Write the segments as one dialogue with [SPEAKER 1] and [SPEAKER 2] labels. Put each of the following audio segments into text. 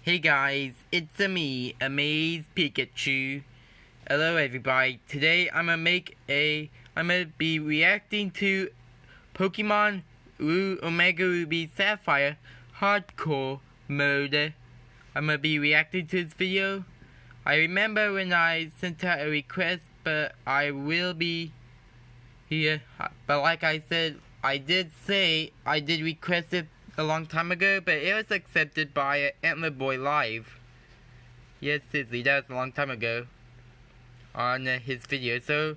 [SPEAKER 1] Hey guys, it's me, AmazedPIKACHU. Hello everybody. Today I'm gonna be reacting to Pokemon Omega Ruby Sapphire Hardcore mode. I'm gonna be reacting to this video. I remember when I sent out a request, but I will be here. But like I said, I did request it a long time ago, but it was accepted by AntlerBoyLIVE. Yes, seriously, that was a long time ago on his video. So,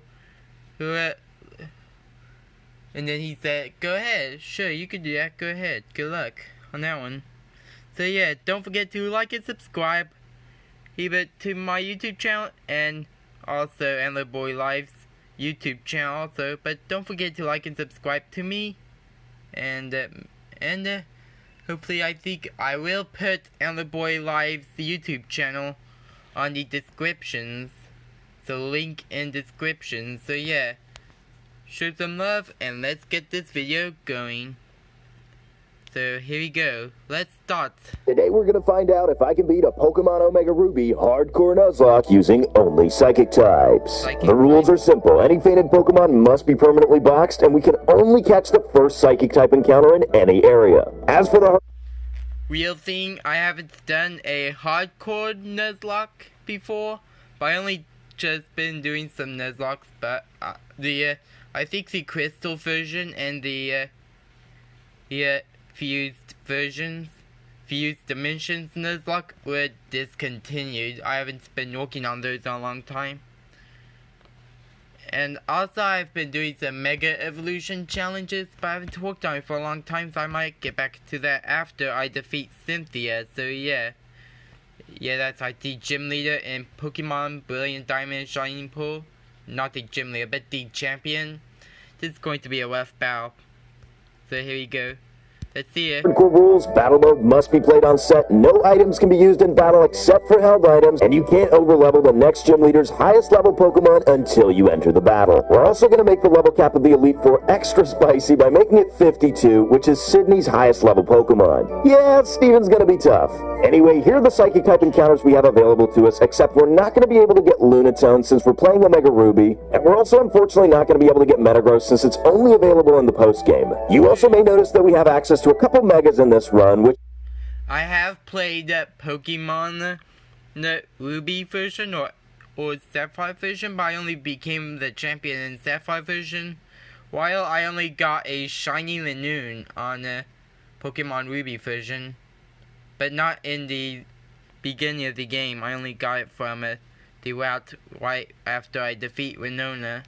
[SPEAKER 1] and then he said, "Go ahead, sure, you can do that. Go ahead. Good luck on that one." So yeah, don't forget to like and subscribe either to my YouTube channel and also AntlerBoyLIVE's YouTube channel also. But don't forget to like and subscribe to me, and hopefully I think I will put AntlerBoyLIVE's YouTube channel on the descriptions. So link in description. So yeah, show some love and let's get this video going. So here we go. Let's start.
[SPEAKER 2] Today we're going to find out if I can beat a Pokemon Omega Ruby Hardcore Nuzlocke using only Psychic types. The rules are simple. Any fainted Pokemon must be permanently boxed, and we can only catch the first Psychic type encounter in any area. As for the
[SPEAKER 1] real thing, I haven't done a Hardcore Nuzlocke before, but I only just been doing some Nuzlockes. But I think the Crystal version and the Fused Dimensions Nuzlocke were discontinued. I haven't been working on those in a long time. And also I've been doing some Mega Evolution challenges, but I haven't worked on it for a long time, so I might get back to that after I defeat Cynthia. So yeah. Yeah, that's like the gym leader in Pokemon Brilliant Diamond and Shining Pearl. Not the gym leader, but the champion. This is going to be a rough battle. So here we go. Let's see it.
[SPEAKER 2] Hardcore rules: battle mode must be played on set, no items can be used in battle except for held items, and you can't overlevel the next gym leader's highest level Pokemon until you enter the battle. We're also going to make the level cap of the Elite Four extra spicy by making it 52, which is Sydney's highest level Pokemon. Yeah, Steven's going to be tough. Anyway, here are the Psychic type encounters we have available to us, except we're not going to be able to get Lunatone since we're playing Omega Ruby, and we're also unfortunately not going to be able to get Metagross since it's only available in the post-game. You also may notice that we have access to a couple Megas in this run, which
[SPEAKER 1] I have played Pokemon the Ruby version or Sapphire version, but I only became the champion in Sapphire version, while I only got a shiny Linoone on Pokemon Ruby version, but not in the beginning of the game. I only got it from the route right after I defeat Winona.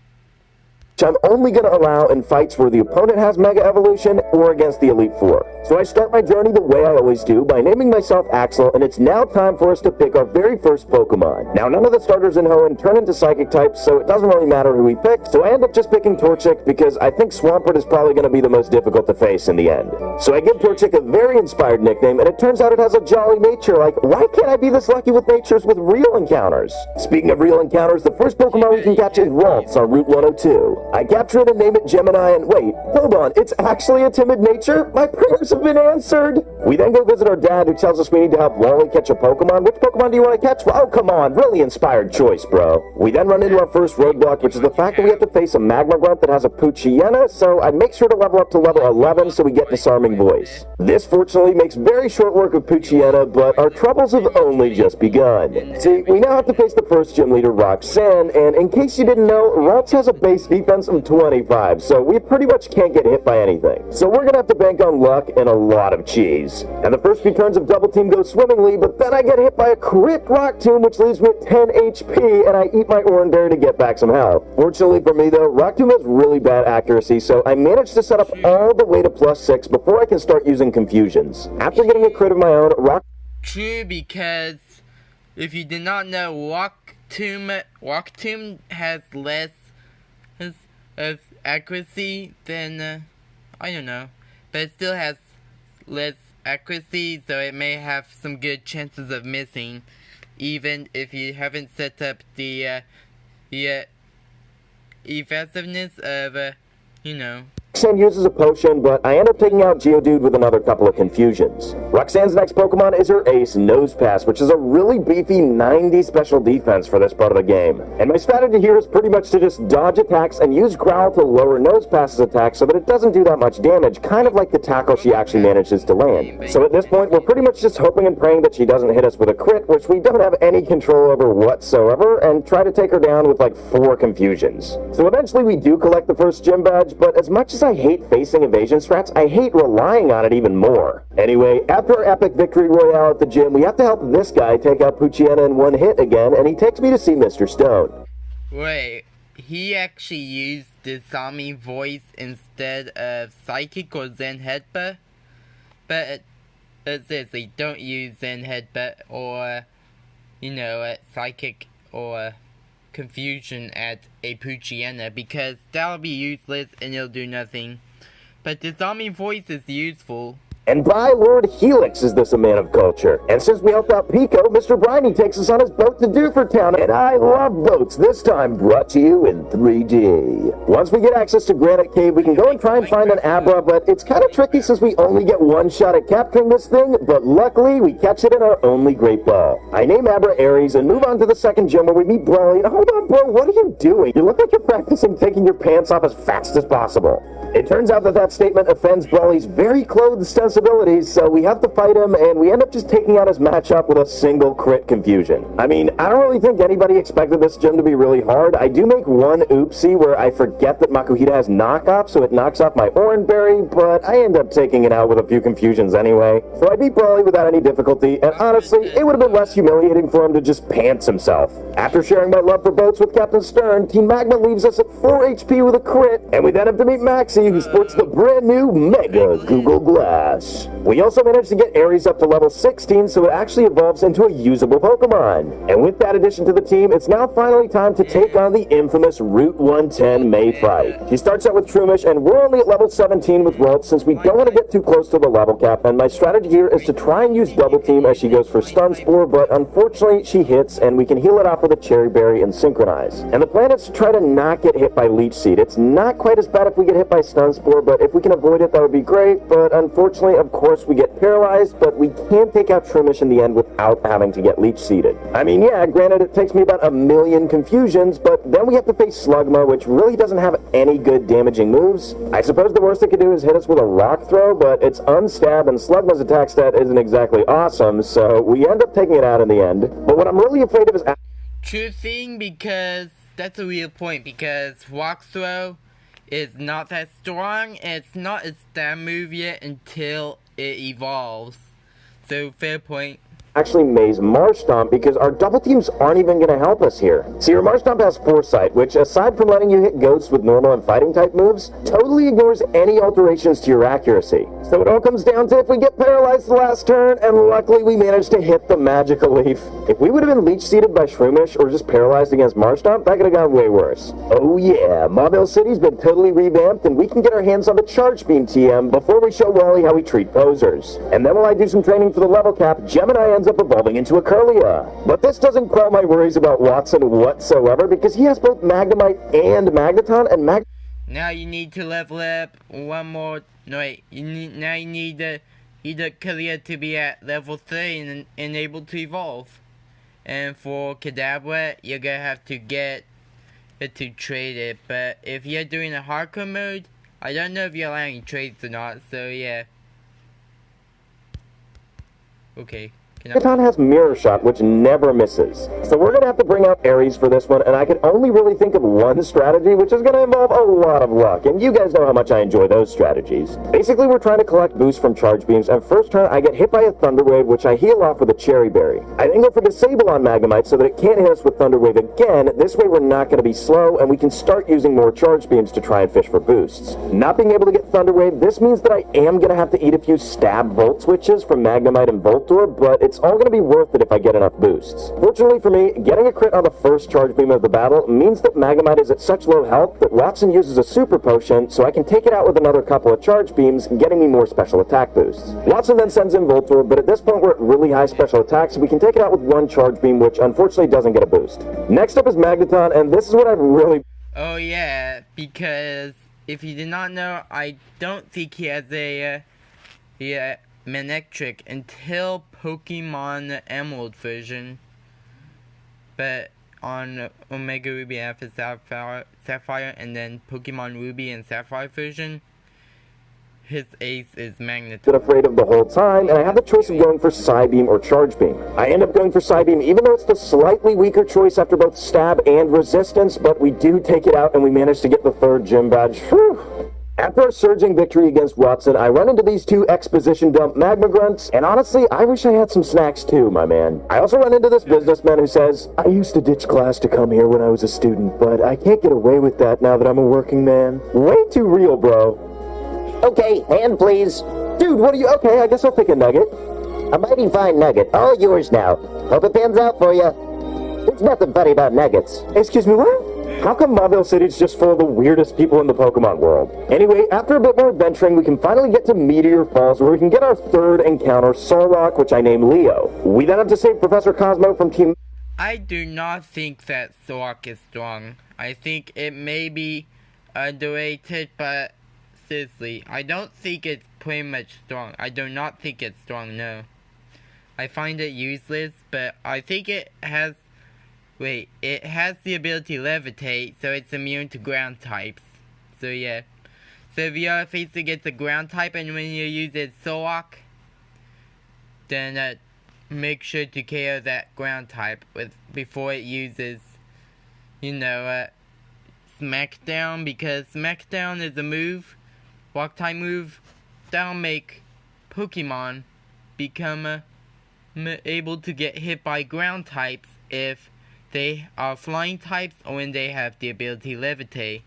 [SPEAKER 2] I'm only going to allow in fights where the opponent has Mega Evolution or against the Elite Four. So I start my journey the way I always do, by naming myself Axel, and it's now time for us to pick our very first Pokemon. Now, none of the starters in Hoenn turn into Psychic types, so it doesn't really matter who we pick, so I end up just picking Torchic because I think Swampert is probably going to be the most difficult to face in the end. So I give Torchic a very inspired nickname, and it turns out it has a jolly nature. Like, why can't I be this lucky with natures with real encounters? Speaking of real encounters, the first Pokemon we can catch is Ralts on Route 102. I capture it and name it Gemini, and wait, hold on, it's actually a timid nature? My prayers have been answered! We then go visit our dad, who tells us we need to help Wally catch a Pokemon. Which Pokemon do you want to catch? Oh, come on, really inspired choice, bro. We then run into our first roadblock, which is the fact that we have to face a Magma Grunt that has a Poochyena, so I make sure to level up to level 11 so we get Disarming Voice. This fortunately makes very short work of Poochyena, but our troubles have only just begun. See, we now have to face the first gym leader, Roxanne, and in case you didn't know, Ralts has a base defense of 25, so we pretty much can't get hit by anything. So we're gonna have to bank on luck and a lot of cheese. And the first few turns of Double Team go swimmingly, but then I get hit by a crit Rock Tomb, which leaves me at 10 HP, and I eat my Oran Berry to get back some health. Fortunately for me though, Rock Tomb has really bad accuracy, so I managed to set up all the way to +6 before I can start using confusions. After getting a crit of my own,
[SPEAKER 1] True, because if you did not know, Rock Tomb has less of accuracy than I don't know, but it still has less accuracy, so it may have some good chances of missing, even if you haven't set up the evasiveness of
[SPEAKER 2] Roxanne uses a potion, but I end up taking out Geodude with another couple of confusions. Roxanne's next Pokemon is her ace, Nose Pass, which is a really beefy 90 special defense for this part of the game. And my strategy here is pretty much to just dodge attacks and use Growl to lower Nose Pass's attack so that it doesn't do that much damage, kind of like the tackle she actually manages to land. So at this point, we're pretty much just hoping and praying that she doesn't hit us with a crit, which we don't have any control over whatsoever, and try to take her down with like 4 confusions. So eventually we do collect the first gym badge, but as much as I hate facing evasion strats, I hate relying on it even more. Anyway, after our epic victory royale at the gym, we have to help this guy take out Poochyena in one hit again, and he takes me to see Mr. Stone.
[SPEAKER 1] Wait, he actually used the zombie voice instead of Psychic or Zen Headbutt? But seriously, don't use Zen Headbutt or, Psychic or Confusion at a Poochyena, because that'll be useless and it'll do nothing. But the zombie voice is useful.
[SPEAKER 2] And by Lord Helix is this a man of culture. And since we helped out Pico, Mr. Briny takes us on his boat to Doofer Town. And I love boats, this time brought to you in 3D. Once we get access to Granite Cave, we can go and try and find an Abra, but it's kind of tricky since we only get one shot at capturing this thing, but luckily we catch it in our only Great Ball. I name Abra Ares and move on to the second gym where we meet Broly. And hold on, bro, what are you doing? You look like you're practicing taking your pants off as fast as possible. It turns out that statement offends Broly's very clothed sensibilities, so we have to fight him, and we end up just taking out his matchup with a single crit confusion. I mean, I don't really think anybody expected this gym to be really hard. I do make one oopsie where I forget that Makuhita has knockoff, so it knocks off my Orange Berry, but I end up taking it out with a few confusions anyway. So I beat Broly without any difficulty, and honestly, it would have been less humiliating for him to just pants himself. After sharing my love for boats with Captain Stern, Team Magma leaves us at 4 HP with a crit, and we then have to meet Maxie, who sports the brand new Mega Google Glass. We also managed to get Ares up to level 16, so it actually evolves into a usable Pokemon. And with that addition to the team, it's now finally time to take on the infamous Route 110 May fight. She starts out with Shroomish, and we're only at level 17 with Ralt since we don't want to get too close to the level cap, and my strategy here is to try and use Double Team as she goes for Stun Spore, but unfortunately she hits, and we can heal it off with a Cherry Berry and Synchronize. And the plan is to try to not get hit by Leech Seed. It's not quite as bad if we get hit by Stun Spore, but if we can avoid it, that would be great. But unfortunately, of course, we get paralyzed, but we can take out Shroomish in the end without having to get Leech Seeded. I mean, yeah, granted, it takes me about 1,000,000 confusions, but then we have to face Slugma, which really doesn't have any good damaging moves. I suppose the worst it could do is hit us with a Rock Throw, but it's unstab, and Slugma's attack stat isn't exactly awesome, so we end up taking it out in the end. But what I'm really afraid of is...
[SPEAKER 1] True thing, because that's a real point, because Rock Throw is not that strong, and it's not a stab move yet until it evolves. So, fair point.
[SPEAKER 2] Actually maze Marshtomp because our double teams aren't even going to help us here. See, your Marshtomp has Foresight, which aside from letting you hit ghosts with normal and fighting type moves, totally ignores any alterations to your accuracy. So it all comes down to if we get paralyzed the last turn, and luckily we managed to hit the Magical Leaf. If we would have been Leech Seeded by Shroomish or just paralyzed against Marshtomp, that could have gone way worse. Oh yeah, Mauville City's been totally revamped, and we can get our hands on the Charge Beam TM before we show Wally how we treat posers. And then while I do some training for the level cap, Gemini ends up evolving into a Curlia. But this doesn't quell my worries about Watson whatsoever, because he has both Magnemite and Magneton, and
[SPEAKER 1] Now you need to level up one more. No wait, you need the Curlia to be at level 3 and able to evolve. And for Kadabra, you're gonna have to get it to trade it. But if you're doing a hardcore mode, I don't know if you're allowing trades or not. So yeah. Okay.
[SPEAKER 2] Magneton has Mirror Shot, which never misses. So we're going to have to bring out Ares for this one, and I can only really think of one strategy, which is going to involve a lot of luck, and you guys know how much I enjoy those strategies. Basically, we're trying to collect boosts from Charge Beams, and first turn I get hit by a Thunder Wave, which I heal off with a Cherry Berry. I then go for Disable on Magnemite so that it can't hit us with Thunder Wave again. This way we're not going to be slow, and we can start using more Charge Beams to try and fish for boosts. Not being able to get Thunder Wave, this means that I am going to have to eat a few Stab Volt switches from Magnemite and Voltorb, but it's all going to be worth it if I get enough boosts. Fortunately for me, getting a crit on the first Charge Beam of the battle means that Magnemite is at such low health that Watson uses a Super Potion, so I can take it out with another couple of Charge Beams, getting me more special attack boosts. Watson then sends in Voltorb, but at this point we're at really high special attacks, so we can take it out with one Charge Beam, which unfortunately doesn't get a boost. Next up is Magneton, and this is what I've really...
[SPEAKER 1] Oh yeah, because if you did not know, I don't think he has a Magneton until Pokemon Emerald version. But on Omega Ruby Alpha Sapphire, and then Pokemon Ruby and Sapphire version, his ace is Magneton.
[SPEAKER 2] Been afraid of the whole time, and I had the choice of going for Psybeam or Charge Beam. I end up going for Psybeam, even though it's the slightly weaker choice after both Stab and Resistance, but we do take it out and we manage to get the 3rd gym badge. Whew. After a surging victory against Roxanne, I run into these 2 exposition dump magma grunts, and honestly, I wish I had some snacks too, my man. I also run into this businessman who says, I used to ditch class to come here when I was a student, but I can't get away with that now that I'm a working man. Way too real, bro.
[SPEAKER 3] Okay, hand please.
[SPEAKER 2] Dude, what are you? Okay, I guess I'll pick a nugget.
[SPEAKER 3] A mighty fine nugget, all yours now. Hope it pans out for you. There's nothing funny about nuggets.
[SPEAKER 2] Excuse me, what? How come Mauville City's just full of the weirdest people in the Pokemon world? Anyway, after a bit more adventuring, we can finally get to Meteor Falls, where we can get our 3rd encounter, Solrock, which I name Leo. We then have to save Professor Cosmo from Team...
[SPEAKER 1] I do not think that Solrock is strong. I think it may be underrated, but seriously, I don't think it's pretty much strong. I do not think it's strong, no. I find it useless, but I think it has... Wait, it has the ability to levitate, so it's immune to ground types. So yeah. So if you are faced against a ground type and when you use its Solrock, then make sure to KO that ground type before it uses, Smackdown, because Smackdown is a move, Rock type move, that'll make Pokemon become able to get hit by ground types if they are flying types or when they have the ability to levitate.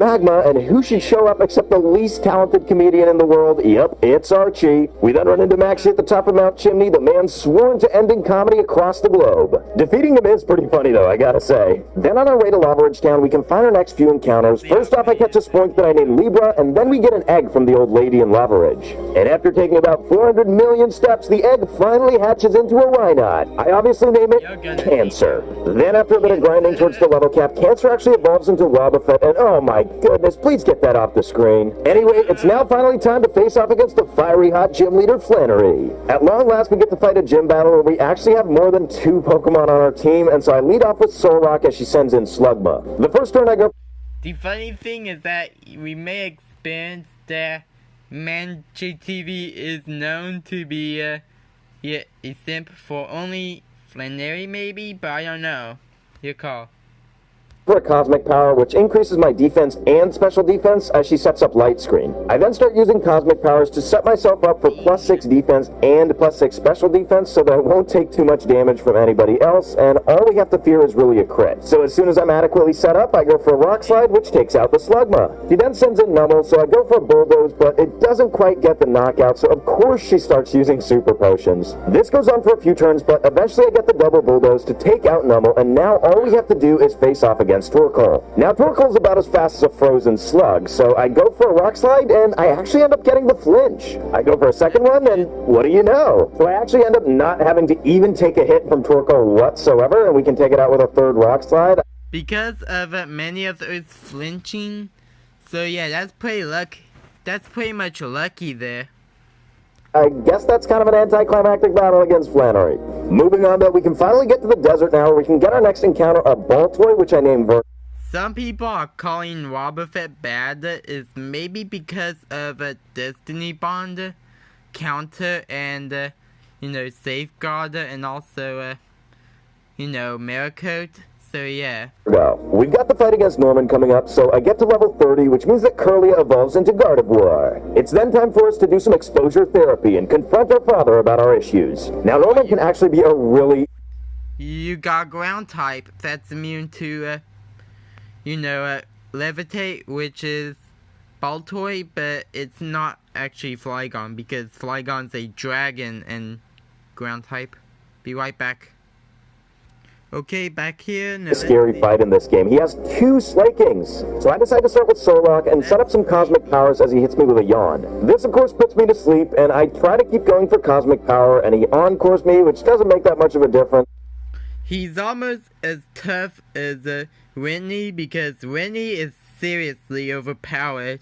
[SPEAKER 2] Magma, and who should show up except the least talented comedian in the world? Yep, it's Archie. We then run into Maxie at the top of Mount Chimney, the man sworn to ending comedy across the globe. Defeating him is pretty funny though, I gotta say. Then on our way to Lava Ridge Town, we can find our next few encounters. First off, I catch a spoink that I name Libra, and then we get an egg from the old lady in Lava Ridge. And after taking about 400 million steps, the egg finally hatches into a Wynot. I obviously name it Cancer. Then after a bit of grinding towards the level cap, Cancer actually evolves into Wobbuffet, and oh my goodness, please get that off the screen. Anyway, it's now finally time to face off against the fiery hot gym leader Flannery. At long last, we get to fight a gym battle where we actually have more than 2 Pokemon on our team, and so I lead off with Solrock as she sends in Slugma. The first turn I go...
[SPEAKER 1] The funny thing is that we may experience that ManJTV is known to be a simp for only Flannery maybe, but I don't know. Your call.
[SPEAKER 2] For a Cosmic Power, which increases my defense and special defense as she sets up Light Screen. I then start using Cosmic Powers to set myself up for +6 defense and +6 special defense so that I won't take too much damage from anybody else, and all we have to fear is really a crit. So as soon as I'm adequately set up, I go for a Rock Slide, which takes out the Slugma. She then sends in Numble, so I go for a Bulldoze, but it doesn't quite get the knockout, so of course she starts using Super Potions. This goes on for a few turns, but eventually I get the double Bulldoze to take out Numble, and now all we have to do is face off against Torkoal. Now Torkoal's about as fast as a frozen slug, so I go for a Rock Slide and I actually end up getting the flinch. I go for a second one and what do you know? So I actually end up not having to even take a hit from Torkoal whatsoever, and we can take it out with a third Rock Slide.
[SPEAKER 1] Because of many of those flinching, so yeah, that's pretty much lucky there.
[SPEAKER 2] I guess that's kind of an anticlimactic battle against Flannery. Moving on though, we can finally get to the desert now where we can get our next encounter, a Baltoy, which I named
[SPEAKER 1] Some people are calling Wobbuffet bad is maybe because of a Destiny Bond counter and, Safeguard and also, Miracote. So yeah.
[SPEAKER 2] Well, we've got the fight against Norman coming up, so I get to level 30, which means that Curlia evolves into Gardevoir. It's then time for us to do some exposure therapy and confront our father about our issues. Now, Norman can actually be a really...
[SPEAKER 1] You got ground type that's immune to, Levitate, which is Baltoy, but it's not actually Flygon, because Flygon's a dragon and ground type. Be right back. Okay, back here.
[SPEAKER 2] A scary fight in this game. He has 2 Slakings. So I decide to start with Solrock and set up some Cosmic Powers as he hits me with a yawn. This, of course, puts me to sleep, and I try to keep going for Cosmic Power, and he encores me, which doesn't make that much of a difference.
[SPEAKER 1] He's almost as tough as Winnie, because Winnie is seriously overpowered.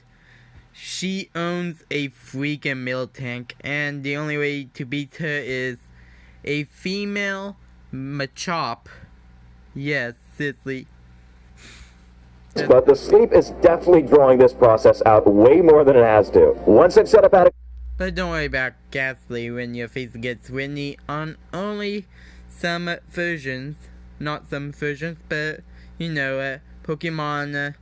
[SPEAKER 1] She owns a freaking mill tank, and the only way to beat her is a female Machop. Yes, seriously.
[SPEAKER 2] But the sleep is definitely drawing this process out way more than it has to. Once I've set up out.
[SPEAKER 1] But don't worry about Ghastly when your face gets windy on only some versions. Not some versions, but you know, Pokemon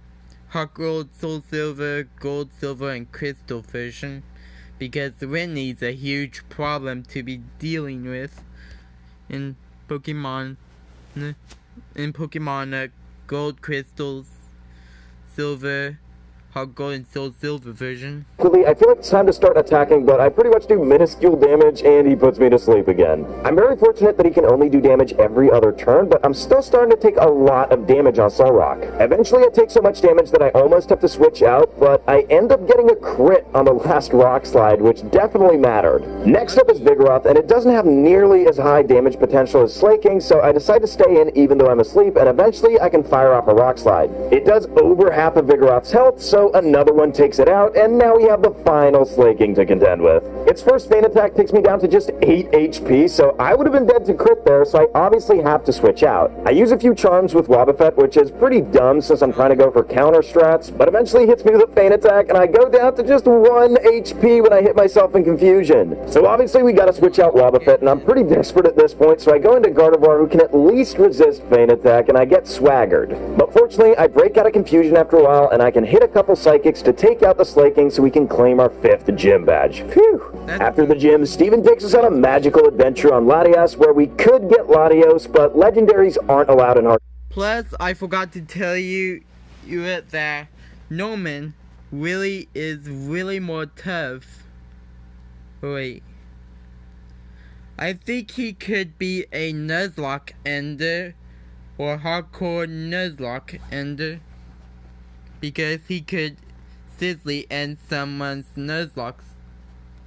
[SPEAKER 1] Heart Gold, Soul Silver, Gold, Silver, and Crystal version. Because Winnie's a huge problem to be dealing with in Pokemon. Gold, Crystals, Silver, Heart Gold, and Soul Silver version.
[SPEAKER 2] I feel like it's time to start attacking, but I pretty much do minuscule damage, and he puts me to sleep again. I'm very fortunate that he can only do damage every other turn, but I'm still starting to take a lot of damage on Solrock. Eventually, I take so much damage that I almost have to switch out, but I end up getting a crit on the last Rock Slide, which definitely mattered. Next up is Vigoroth, and it doesn't have nearly as high damage potential as Slaking, so I decide to stay in even though I'm asleep, and eventually I can fire off a Rock Slide. It does over half of Vigoroth's health, so another one takes it out, and now we have the final Slaking to contend with. Its first Feint attack takes me down to just 8 HP, so I would have been dead to crit there, so I obviously have to switch out. I use a few charms with Wobbuffet, which is pretty dumb since I'm trying to go for counter strats, but eventually hits me with a Feint attack, and I go down to just 1 HP when I hit myself in confusion. So obviously we gotta switch out Wobbuffet, and I'm pretty desperate at this point, so I go into Gardevoir, who can at least resist Feint attack, and I get swaggered. But fortunately, I break out of confusion after a while, and I can hit a couple Psychics to take out the Slaking so we can claim our 5th gym badge. Phew! After the gym, Steven takes us on a magical adventure on Latias where we could get Latios, but legendaries aren't allowed in our...
[SPEAKER 1] Plus, I forgot to tell you that Norman is really more tough. Wait. I think he could be a Nuzlocke ender or hardcore Nuzlocke ender because he could seriously end someone's Nuzlocke.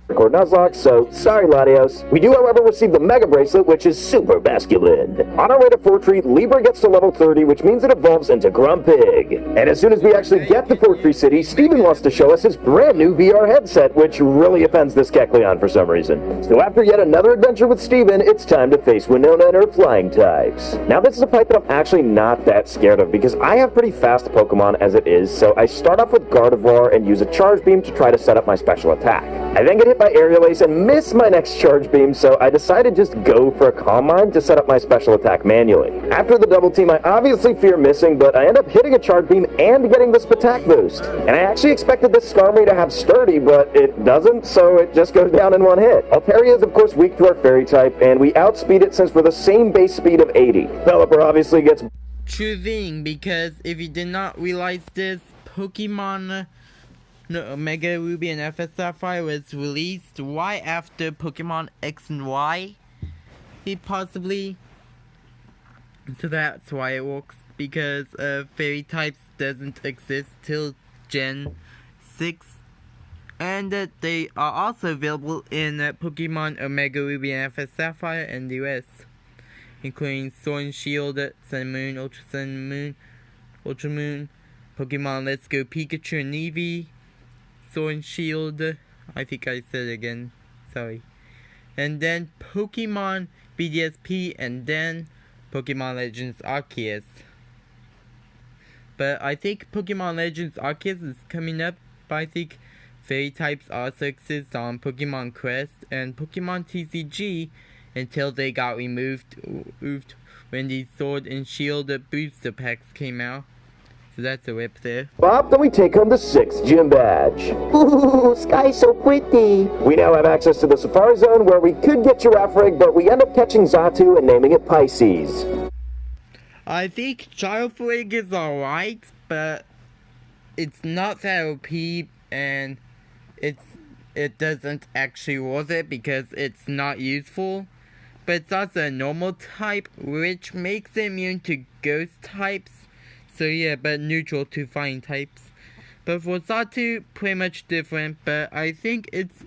[SPEAKER 2] Nuzlocke, so sorry Latios. We do however receive the Mega Bracelet, which is super masculine. On our way to Fortree, Libra gets to level 30, which means it evolves into Grumpig. And as soon as we actually get to Fortree City, Steven wants to show us his brand new VR headset, which really offends this Kecleon for some reason. So after yet another adventure with Steven, it's time to face Winona and her flying types. Now this is a fight that I'm actually not that scared of, because I have pretty fast Pokemon as it is, so I start off with Gardevoir and use a Charge Beam to try to set up my special attack. I then get hit by Aerial Ace and miss my next Charge Beam, so I decided just go for a Calm Mind to set up my special attack manually. After the double team, I obviously fear missing, but I end up hitting a Charge Beam and getting this attack boost. And I actually expected this Skarmory to have Sturdy, but it doesn't, so it just goes down in one hit. Altaria is of course weak to our Fairy type, and we outspeed it since we're the same base speed of 80. Pelipper obviously gets...
[SPEAKER 1] True thing, because if you did not realize this, Pokemon... Omega Ruby and FS Sapphire was released right after Pokemon X and Y. Possibly. So that's why it works. Because Fairy types doesn't exist till Gen 6. And they are also available in Pokemon Omega Ruby and FS Sapphire in the US. Including Sword and Shield, Sun and Moon, Ultra Sun and Moon, Ultra Moon, Pokemon Let's Go Pikachu and Eevee, Sword and Shield, I think I said it again, sorry. And then Pokemon BDSP, and then Pokemon Legends Arceus. But I think Pokemon Legends Arceus is coming up, but I think Fairy types also exist on Pokemon Quest and Pokemon TCG until they got removed when the Sword and Shield booster packs came out. So that's a whip there.
[SPEAKER 2] Bob, then we take home the 6th gym badge.
[SPEAKER 3] Ooh, sky's so pretty.
[SPEAKER 2] We now have access to the Safari Zone where we could get Girafarig, but we end up catching Xatu and naming it Pisces.
[SPEAKER 1] I think Girafarig is alright, but it's not that OP, and it doesn't actually worth it because it's not useful. But it's also a normal type, which makes it immune to ghost types. So yeah, but neutral to fighting types. But for Xatu, pretty much different, but I think it's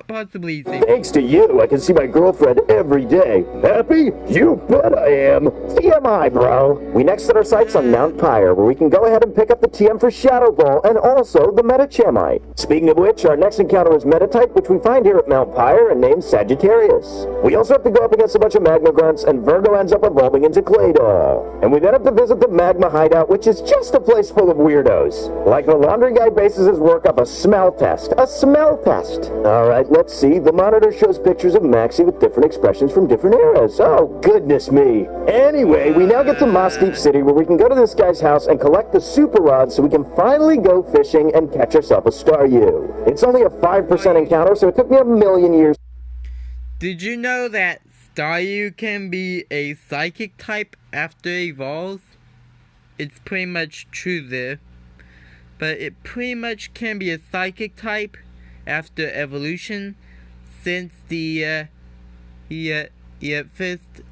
[SPEAKER 1] possibly say.
[SPEAKER 2] Thanks to you, I can see my girlfriend every day. Happy? You bet I am. TMI, bro. We next set our sights on Mount Pyre, where we can go ahead and pick up the TM for Shadow Ball and also the Metachamite. Speaking of which, our next encounter is Metatype, which we find here at Mount Pyre and named Sagittarius. We also have to go up against a bunch of Magma Grunts, and Virgo ends up evolving into Claydol. And we then have to visit the Magma Hideout, which is just a place full of weirdos. Like the laundry guy bases his work off a smell test. A smell test. Alright, let's see. The monitor shows pictures of Maxie with different expressions from different eras. Oh, goodness me. Anyway, we now get to Moss Deep City, where we can go to this guy's house and collect the super rod so we can finally go fishing and catch ourselves a Staryu. It's only a 5% encounter, so it took me a million years.
[SPEAKER 1] Did you know that Staryu can be a psychic type after it evolves? It's pretty much true there. But it pretty much can be a psychic type after evolution, since the first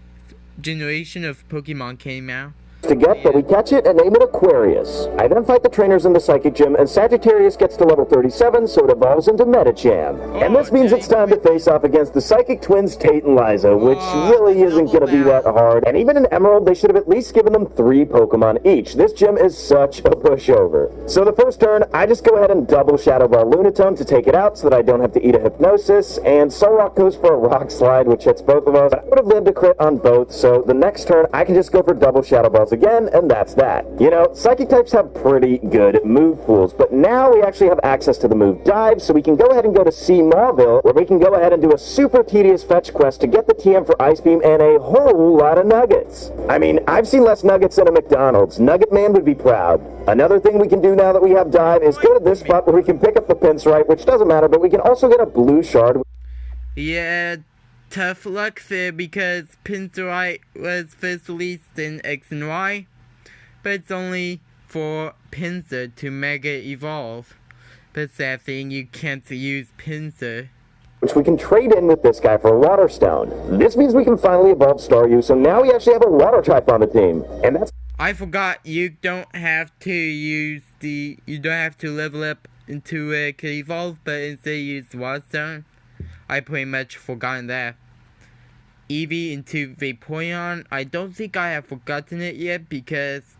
[SPEAKER 1] generation of Pokemon came out.
[SPEAKER 2] To get, but we catch it and name it Aquarius. I then fight the trainers in the Psychic Gym, and Sagittarius gets to level 37, so it evolves into Metacham. And this means it's time to face off against the Psychic Twins Tate and Liza, which really isn't going to be that hard. And even in Emerald, they should have at least given them 3 Pokemon each. This gym is such a pushover. So the first turn, I just go ahead and double Shadow Ball Lunatone to take it out so that I don't have to eat a Hypnosis, and Solrock goes for a Rock Slide, which hits both of us. I would have lived a crit on both, so the next turn, I can just go for double Shadow Balls again, and that's that. You know, Psychic types have pretty good move pools, but now we actually have access to the move Dive, so we can go ahead and go to Sea Mauville, where we can go ahead and do a super tedious fetch quest to get the TM for Ice Beam and a whole lot of nuggets. I mean, I've seen less nuggets than a McDonald's. Nugget Man would be proud. Another thing we can do now that we have Dive is go to this spot where we can pick up the Pinsiright, which doesn't matter, but we can also get a blue shard.
[SPEAKER 1] Yeah, tough luck there, because Pinsiright was first released in X and Y, but it's only for Pinsir to Mega Evolve. But sad thing, you can't use Pinsir.
[SPEAKER 2] Which we can trade in with this guy for a Water Stone. This means we can finally evolve Staryu, so now we actually have a Water type on the team. And that's...
[SPEAKER 1] I forgot, you don't have to level up into it to evolve, but instead use Water Stone. I pretty much forgotten that. Eevee into Vaporeon, I don't think I have forgotten it yet, because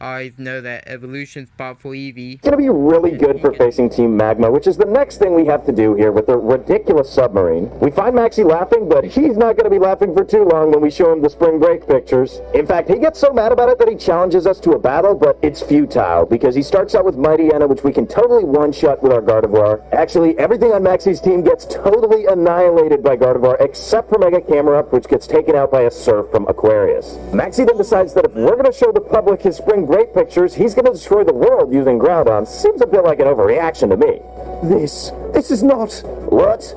[SPEAKER 1] I always know that evolution spot for Eevee.
[SPEAKER 2] It's going to be really good for facing Team Magma, which is the next thing we have to do here with the ridiculous submarine. We find Maxie laughing, but he's not going to be laughing for too long when we show him the spring break pictures. In fact, he gets so mad about it that he challenges us to a battle, but it's futile, because he starts out with Mightyena, which we can totally one-shot with our Gardevoir. Actually, everything on Maxie's team gets totally annihilated by Gardevoir, except for Mega Camera Up, which gets taken out by a Surf from Aquarius. Maxie then decides that if we're going to show the public his spring break pictures, he's going to destroy the world using Groudon. Seems a bit like an overreaction to me. This is not... What?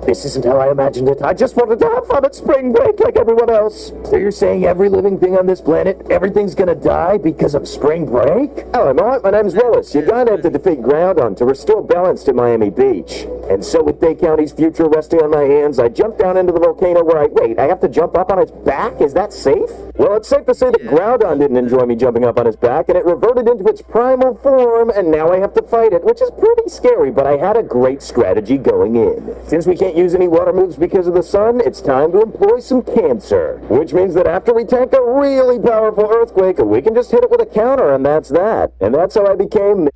[SPEAKER 2] This isn't how I imagined it. I just wanted to have fun at spring break like everyone else. So you're saying every living thing on this planet, everything's gonna die because of spring break? Hello, my name's Willis. You're gonna have to defeat Groudon to restore balance to Miami Beach. And so with Day County's future resting on my hands, I jumped down into the volcano where I have to jump up on its back? Is that safe? Well, it's safe to say that Groudon didn't enjoy me jumping up on his back, and it reverted into its primal form, and now I have to fight it, which is pretty scary, but I had a great strategy going in. Since we can't use any water moves because of the sun, it's time to employ some Cancer. Which means that after we tank a really powerful Earthquake, we can just hit it with a counter, and that's that. And that's how I became...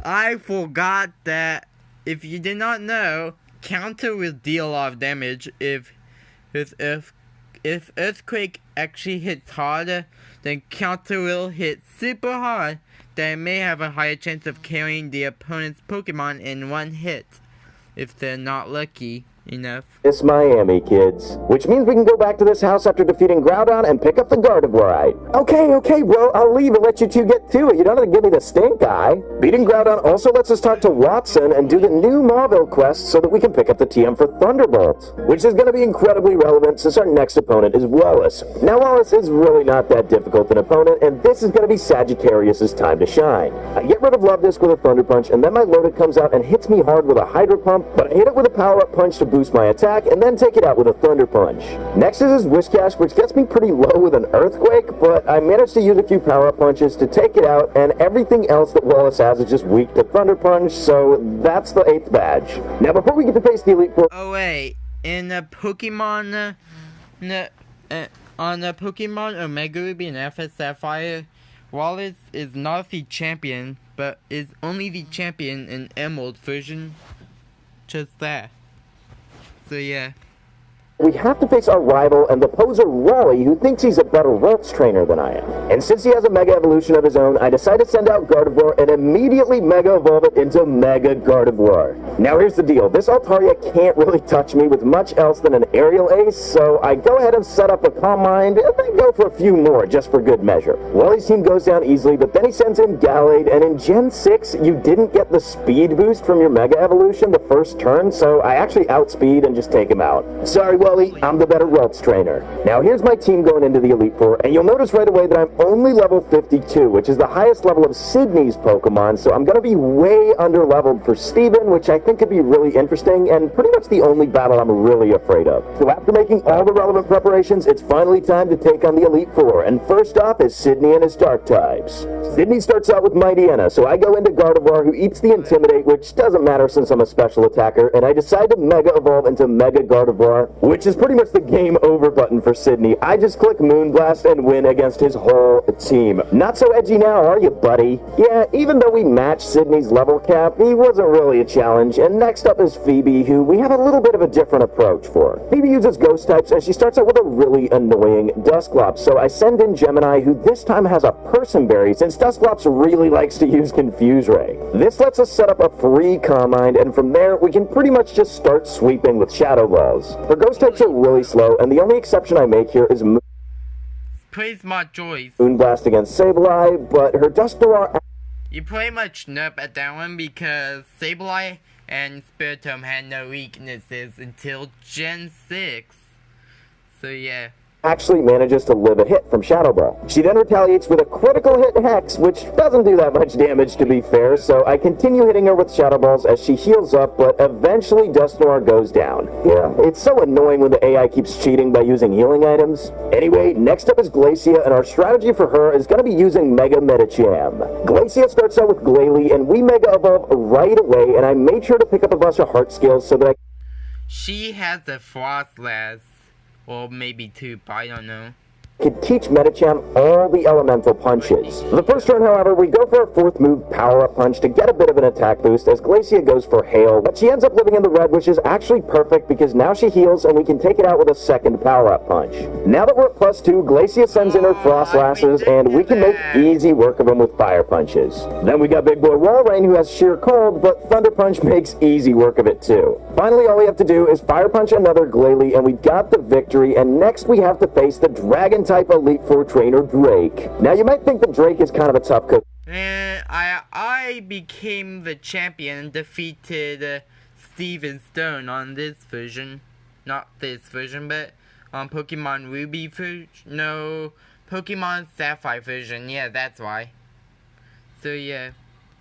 [SPEAKER 1] I forgot that, if you did not know, Counter will deal a lot of damage if Earthquake actually hits harder, then Counter will hit super hard, that it may have a higher chance of carrying the opponent's Pokemon in one hit, if they're not lucky enough.
[SPEAKER 2] It's Miami, kids. Which means we can go back to this house after defeating Groudon and pick up the Gardevoir. Okay, bro, I'll leave and let you two get to it. You don't have to give me the stink eye. Beating Groudon also lets us talk to Watson and do the new Mauville quest so that we can pick up the TM for Thunderbolt, which is going to be incredibly relevant since our next opponent is Wallace. Now, Wallace is really not that difficult an opponent, and this is going to be Sagittarius' time to shine. I get rid of Love Disc with a Thunder Punch, and then my Loaded comes out and hits me hard with a Hydro Pump, but I hit it with a Power-Up Punch to boost my attack, and then take it out with a Thunder Punch. Next is his Whiscash, which gets me pretty low with an Earthquake, but I managed to use a few power-up punches to take it out, and everything else that Wallace has is just weak to Thunder Punch, so that's the 8th badge. Now, before we get to face the Elite Four...
[SPEAKER 1] Oh wait, in the Pokemon... on the Pokemon Omega Ruby and Alpha Sapphire, Wallace is not the champion, but is only the champion in Emerald version. Just that. So yeah.
[SPEAKER 2] We have to face our rival and the poser Wally, who thinks he's a better Ralts trainer than I am. And since he has a Mega Evolution of his own, I decide to send out Gardevoir and immediately Mega Evolve it into Mega Gardevoir. Now here's the deal, this Altaria can't really touch me with much else than an Aerial Ace, so I go ahead and set up a Calm Mind, and then go for a few more, just for good measure. Wally's team goes down easily, but then he sends in Gallade, and in Gen 6, you didn't get the speed boost from your Mega Evolution the first turn, so I actually outspeed and just take him out. Sorry, Wally, I'm the better Ralts trainer. Now here's my team going into the Elite Four, and you'll notice right away that I'm only level 52, which is the highest level of Sydney's Pokemon, so I'm going to be way under-leveled for Steven, which I think could be really interesting, and pretty much the only battle I'm really afraid of. So after making all the relevant preparations, it's finally time to take on the Elite Four, and first off is Sydney and his Dark types. Sydney starts out with Mightyena, so I go into Gardevoir, who eats the Intimidate, which doesn't matter since I'm a special attacker, and I decide to Mega Evolve into Mega Gardevoir, which is pretty much the game over button for Sydney. I just click Moonblast and win against his whole team. Not so edgy now, are you, buddy? Yeah, even though we matched Sydney's level cap, he wasn't really a challenge. And next up is Phoebe, who we have a little bit of a different approach for. Phoebe uses Ghost types, and she starts out with a really annoying Dusclops, so I send in Gemini, who this time has a Person Berry, since Dusclops really likes to use Confuse Ray. This lets us set up a free Calm Mind, and from there, we can pretty much just start sweeping with Shadow Balls. Her Ghost types are really slow, and the only exception I make here is
[SPEAKER 1] Praise my joys.
[SPEAKER 2] Moonblast against Sableye, but her Dusknoir...
[SPEAKER 1] You pretty much nerf at that one because Sableye and Spiritomb had no weaknesses until Gen 6. So yeah.
[SPEAKER 2] Actually manages to live a hit from Shadow Ball. She then retaliates with a critical hit Hex, which doesn't do that much damage to be fair, so I continue hitting her with Shadow Balls as she heals up, but eventually Dusknoir goes down. Yeah, it's so annoying when the AI keeps cheating by using healing items. Anyway, next up is Glacia, and our strategy for her is going to be using Mega Medicham. Glacia starts out with Glalie, and we Mega Evolve right away, and I made sure to pick up a bunch of Heart Scales so that
[SPEAKER 1] She has a Frostlass. Or maybe 2, but I don't know.
[SPEAKER 2] Could teach Medicham all the elemental punches. The first turn, however, we go for a 4th move Power-Up Punch to get a bit of an attack boost as Glacia goes for Hail, but she ends up living in the red, which is actually perfect because now she heals and we can take it out with a 2nd Power-Up Punch. Now that we're at +2, Glacia sends in her Frostlasses and we can make easy work of them with Fire Punches. Then we got Big Boy Walrein, who has sheer cold, but Thunder Punch makes easy work of it too. Finally, all we have to do is Fire Punch another Glalie and we've got the victory, and next we have to face the Dragon type Elite Four trainer Drake. Now you might think that Drake is kind of a tough cook.
[SPEAKER 1] I became the champion and defeated Steven Stone on this version. Not this version, but on Pokemon Ruby version. No, Pokemon Sapphire version. Yeah, that's why. So yeah.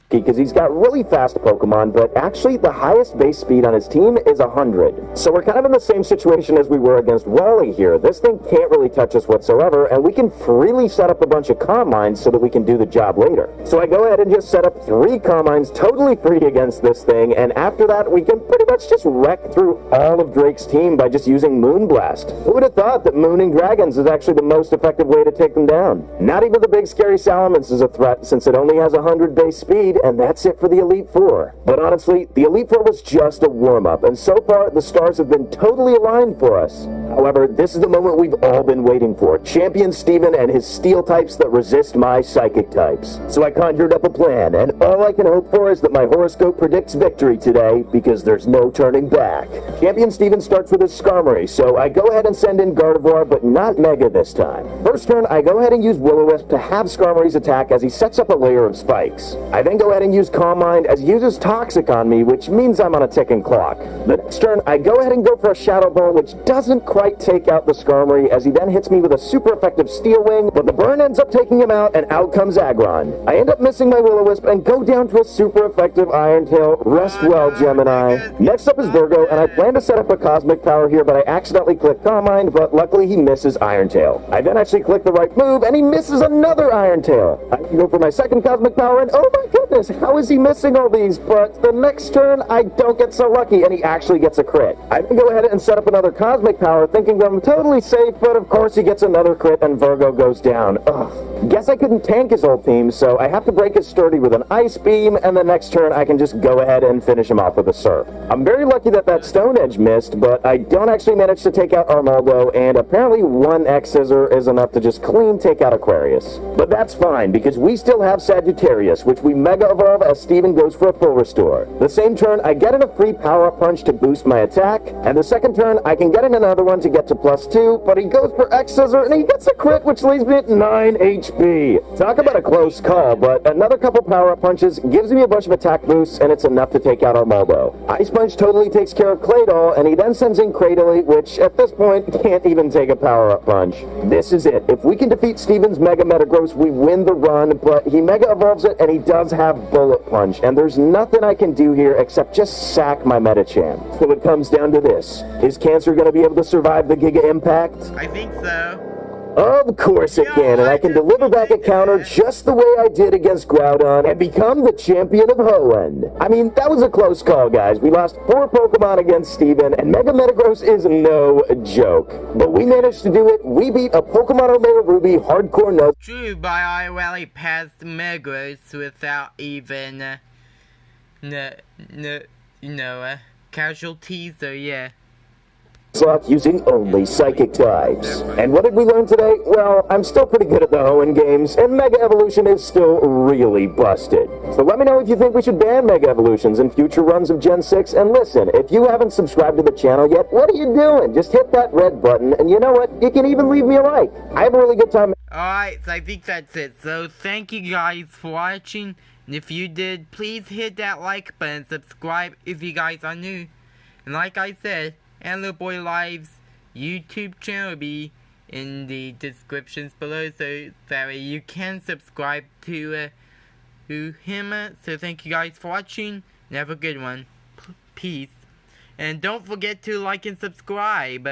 [SPEAKER 2] Because he's got really fast Pokemon, but actually the highest base speed on his team is 100. So we're kind of in the same situation as we were against Wally here. This thing can't really touch us whatsoever, and we can freely set up a bunch of Calm Minds so that we can do the job later. So I go ahead and just set up 3 Calm Minds totally free against this thing, and after that we can pretty much just wreck through all of Drake's team by just using Moonblast. Who would have thought that mooning dragons is actually the most effective way to take them down? Not even the big scary Salamence is a threat since it only has 100 base speed, and that's it for the Elite Four. But honestly, the Elite Four was just a warm-up, and so far, the stars have been totally aligned for us. However, this is the moment we've all been waiting for. Champion Steven and his Steel types that resist my Psychic types. So I conjured up a plan, and all I can hope for is that my horoscope predicts victory today, because there's no turning back. Champion Steven starts with his Skarmory, so I go ahead and send in Gardevoir, but not Mega this time. First turn, I go ahead and use Will-O-Wisp to have Skarmory's attack as he sets up a layer of spikes. I then go go ahead and use Calm Mind as he uses Toxic on me, which means I'm on a ticking clock. The next turn, I go ahead and go for a Shadow Ball, which doesn't quite take out the Skarmory, as he then hits me with a super effective Steel Wing, but the burn ends up taking him out, and out comes Aggron. I end up missing my Will-O-Wisp and go down to a super effective Iron Tail. Rest well, Gemini. Next up is Virgo, and I plan to set up a Cosmic Power here, but I accidentally click Calm Mind, but luckily he misses Iron Tail. I then actually click the right move, and he misses another Iron Tail. I go for my second Cosmic Power, and oh my goodness, how is he missing all these? But the next turn, I don't get so lucky, and he actually gets a crit. I then go ahead and set up another Cosmic Power, thinking that I'm totally safe, but of course he gets another crit, and Virgo goes down. Ugh. Guess I couldn't tank his whole team, so I have to break his Sturdy with an Ice Beam, and the next turn I can just go ahead and finish him off with a Surf. I'm very lucky that that Stone Edge missed, but I don't actually manage to take out Armaldo, and apparently one X-Scissor is enough to just clean take out Aquarius. But that's fine, because we still have Sagittarius, which we Mega Evolve as Steven goes for a full restore. The same turn, I get in a free Power-Up Punch to boost my attack, and the second turn, I can get in another one to get to +2, but he goes for X-Scissor, and he gets a crit, which leaves me at 9 HP. Talk about a close call, but another couple Power-Up Punches gives me a bunch of attack boosts, and it's enough to take out Armaldo. Ice Punch totally takes care of Claydol, and he then sends in Cradily, which at this point can't even take a Power-Up Punch. This is it. If we can defeat Steven's Mega Metagross, we win the run, but he Mega Evolves it, and he does have Bullet Punch, and there's nothing I can do here except just sack my Metacham. So it comes down to this. Is Cancer going to be able to survive the Giga Impact?
[SPEAKER 1] I think so.
[SPEAKER 2] Of course it can, and I can deliver back a counter just the way I did against Groudon and become the champion of Hoenn. I mean, that was a close call, guys. We lost 4 Pokemon against Steven, and Mega Metagross is no joke. But we managed to do it. We beat a Pokemon Omega Ruby hardcore Nuzlocke.
[SPEAKER 1] True, but I rarely passed Metagross without even, casualties, so yeah.
[SPEAKER 2] Using only Psychic types. And what did we learn today? Well, I'm still pretty good at the Hoenn games, and Mega Evolution is still really busted. So let me know if you think we should ban Mega Evolutions in future runs of Gen 6, and listen, if you haven't subscribed to the channel yet, what are you doing? Just hit that red button, and you know what? You can even leave me a like. I have a really good time.
[SPEAKER 1] Alright, so I think that's it. So thank you guys for watching, and if you did, please hit that like button and subscribe if you guys are new. And like I said, AntlerBoyLIVE's YouTube channel will be in the descriptions below, so that way you can subscribe to him. So thank you guys for watching, and have a good one. Peace. And don't forget to like and subscribe.